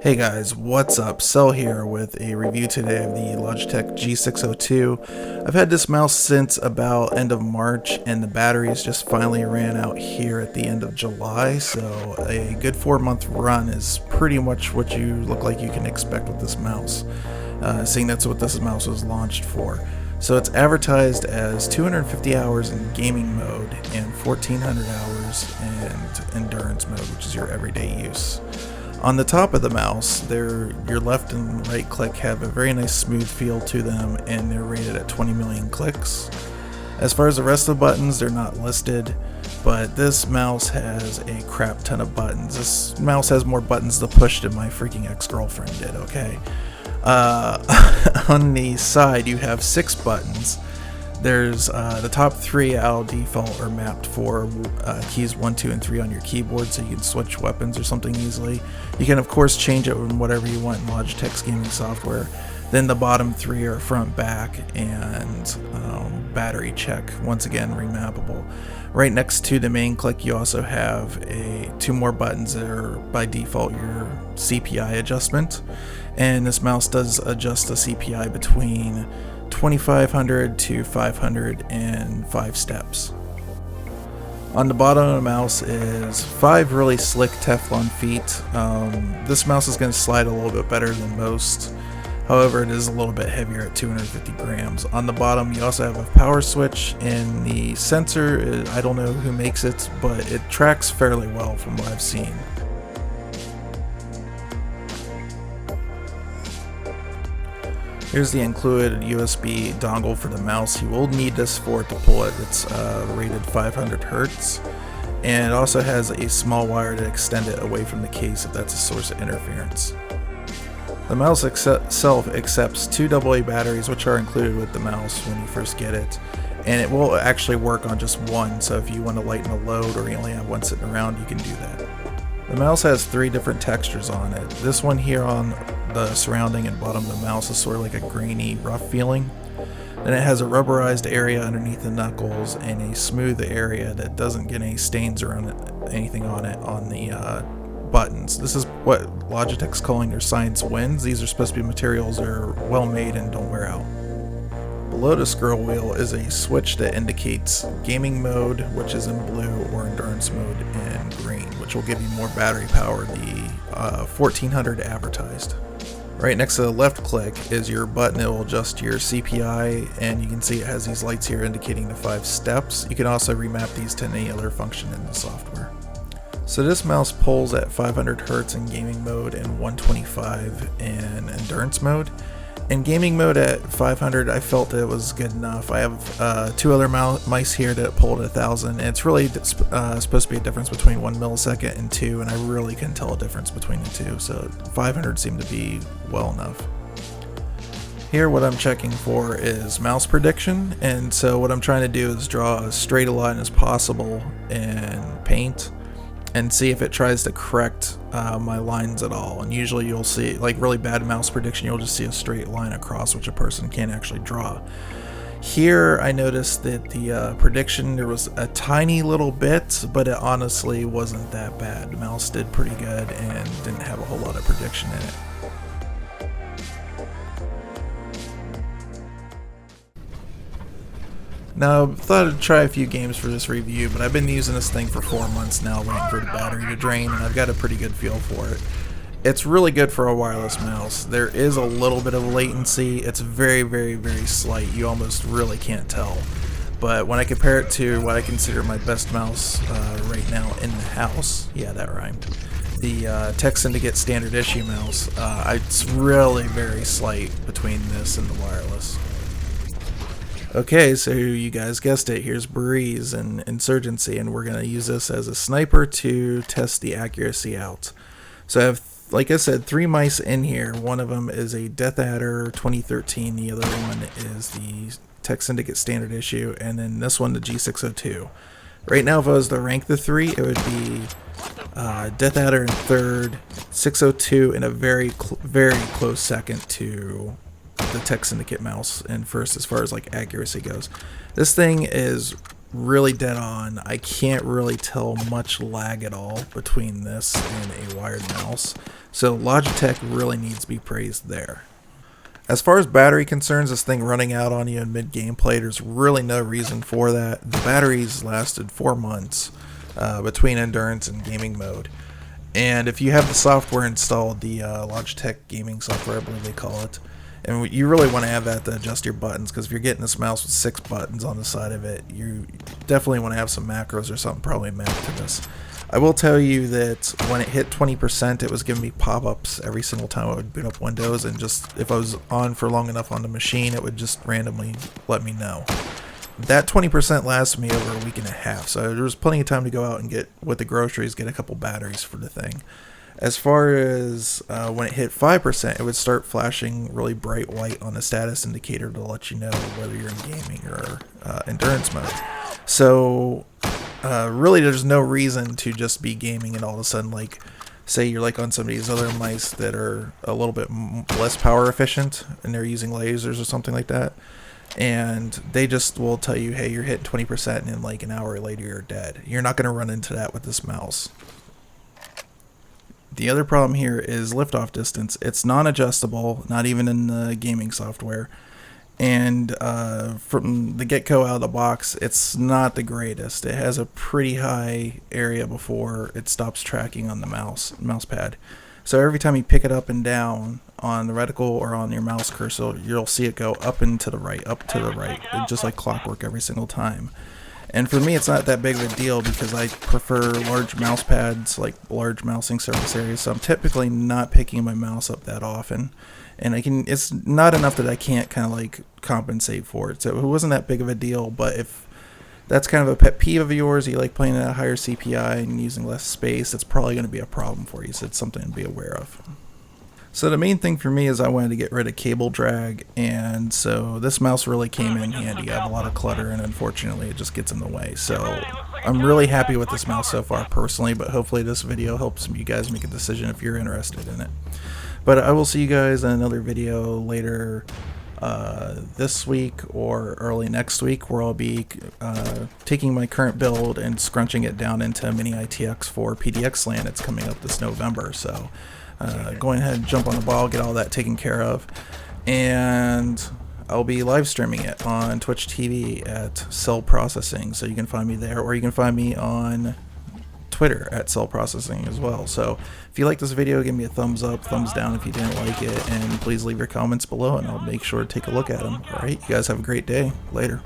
Hey guys, what's up? Cell here with a review today of the Logitech G602. I've had this mouse since about end of March and the batteries just finally ran out here at the end of July, so a good 4-month run is pretty much what you look like you can expect with this mouse, seeing that's what this mouse was launched for. So it's advertised as 250 hours in gaming mode and 1400 hours in endurance mode, which is your everyday use. On the top of the mouse, your left and right click have a very nice smooth feel to them, and they're rated at 20 million clicks. As far as the rest of the buttons, they're not listed, but this mouse has a crap ton of buttons. This mouse has more buttons to push than my freaking ex-girlfriend did, okay? On the side, you have 6 buttons. There's the top 3 out default are mapped for keys 1, 2, and 3 on your keyboard, so you can switch weapons or something easily. You can of course change it in whatever you want in Logitech's gaming software. Then the bottom 3 are front, back, and battery check. Once again, remappable. Right next to the main click, you also have 2 more buttons that are by default your CPI adjustment, and this mouse does adjust the CPI between 2500 to 500 in 5 steps. On the bottom of the mouse is 5 really slick Teflon feet. This mouse is going to slide a little bit better than most. However, it is a little bit heavier at 250 grams. On the bottom, you also have a power switch, and the sensor, I don't know who makes it, but it tracks fairly well from what I've seen. Here's the included USB dongle for the mouse. You will need this for it to pull it. It's rated 500 Hertz, and it also has a small wire to extend it away from the case if that's a source of interference. The mouse itself accepts 2 AA batteries, which are included with the mouse when you first get it, and it will actually work on just one, so if you want to lighten a load or you only have one sitting around, you can do that. The mouse has 3 different textures on it. This one here on the surrounding and bottom of the mouse is sort of like a grainy, rough feeling. Then it has a rubberized area underneath the knuckles and a smooth area that doesn't get any stains or anything on it on the buttons. This is what Logitech's calling their science wins. These are supposed to be materials that are well made and don't wear out. Below the scroll wheel is a switch that indicates gaming mode, which is in blue, or endurance mode in green, which will give you more battery power, the 1400 advertised. Right next to the left click is your button that will adjust your CPI, and you can see it has these lights here indicating the 5 steps. You can also remap these to any other function in the software. So this mouse pulls at 500 Hertz in gaming mode and 125 in endurance mode. In gaming mode at 500, I felt it was good enough. I have 2 other mice here that pull at 1000, and it's really supposed to be a difference between 1 millisecond and 2, and I really couldn't tell a difference between the 2, so 500 seemed to be well enough. Here what I'm checking for is mouse prediction, and so what I'm trying to do is draw as straight a line as possible in paint and see if it tries to correct my lines at all. And usually you'll see, like really bad mouse prediction, you'll just see a straight line across which a person can't actually draw. Here I noticed that the prediction, there was a tiny little bit, but it honestly wasn't that bad. The mouse did pretty good and didn't have a whole lot of prediction in it. Now, I thought I'd try a few games for this review, but I've been using this thing for 4 months now, waiting for the battery to drain, and I've got a pretty good feel for it. It's really good for a wireless mouse. There is a little bit of latency. It's very, very, very slight. You almost really can't tell. But when I compare it to what I consider my best mouse right now in the house, yeah, that rhymed, the Tech Syndicate standard issue mouse, it's really very slight between this and the wireless. Okay, so you guys guessed it, here's Breeze and Insurgency, and we're going to use this as a sniper to test the accuracy out. So I have, like I said, 3 mice in here. One of them is a Death Adder 2013, the other one is the Tech Syndicate standard issue, and then this one, the G602. Right now, if I was to rank the 3, it would be Death Adder in 3rd, 602 in a very close second to the Tech Syndicate mouse in first as far as like accuracy goes. This thing is really dead on. I can't really tell much lag at all between this and a wired mouse. So Logitech really needs to be praised there. As far as battery concerns, this thing running out on you in mid-gameplay, there's really no reason for that. The batteries lasted 4 months between endurance and gaming mode. And if you have the software installed, the Logitech gaming software, I believe they call it, and you really want to have that to adjust your buttons, because if you're getting this mouse with 6 buttons on the side of it, you definitely want to have some macros or something probably mapped to this. I will tell you that when it hit 20%, it was giving me pop-ups every single time I would boot up Windows, and just if I was on for long enough on the machine, it would just randomly let me know. That 20% lasted me over a week and a half, so there was plenty of time to go out and get, with the groceries, get a couple batteries for the thing. As far as when it hit 5%, it would start flashing really bright white on the status indicator to let you know whether you're in gaming or endurance mode. So really there's no reason to just be gaming and all of a sudden, like, say you're like on some of these other mice that are a little bit less power efficient and they're using lasers or something like that, and they just will tell you, hey, you're hitting 20% and then like an hour later you're dead. You're not going to run into that with this mouse. The other problem here is liftoff distance. It's non-adjustable, not even in the gaming software. And from the get-go out of the box, it's not the greatest. It has a pretty high area before it stops tracking on the mouse pad. So every time you pick it up and down on the reticle or on your mouse cursor, you'll see it go up and to the right, up to the right, just like clockwork every single time. And for me, it's not that big of a deal because I prefer large mouse pads, like large mousing surface areas. So I'm typically not picking my mouse up that often. And it's not enough that I can't kind of like compensate for it. So it wasn't that big of a deal. But if that's kind of a pet peeve of yours, you like playing at a higher CPI and using less space, it's probably going to be a problem for you. So it's something to be aware of. So the main thing for me is I wanted to get rid of cable drag, and so this mouse really came in handy. I have a lot of clutter, and unfortunately it just gets in the way. So I'm really happy with this mouse so far personally, but hopefully this video helps you guys make a decision if you're interested in it. But I will see you guys in another video later this week or early next week, where I'll be taking my current build and scrunching it down into Mini ITX for PDX LAN. It's coming up this November, so going ahead and jump on the ball, get all that taken care of, and I'll be live streaming it on Twitch TV at Cell Processing, so you can find me there, or you can find me on Twitter at Cell Processing as well. So if you like this video, give me a thumbs up, thumbs down if you didn't like it, and please leave your comments below and I'll make sure to take a look at them. Alright, you guys have a great day. Later.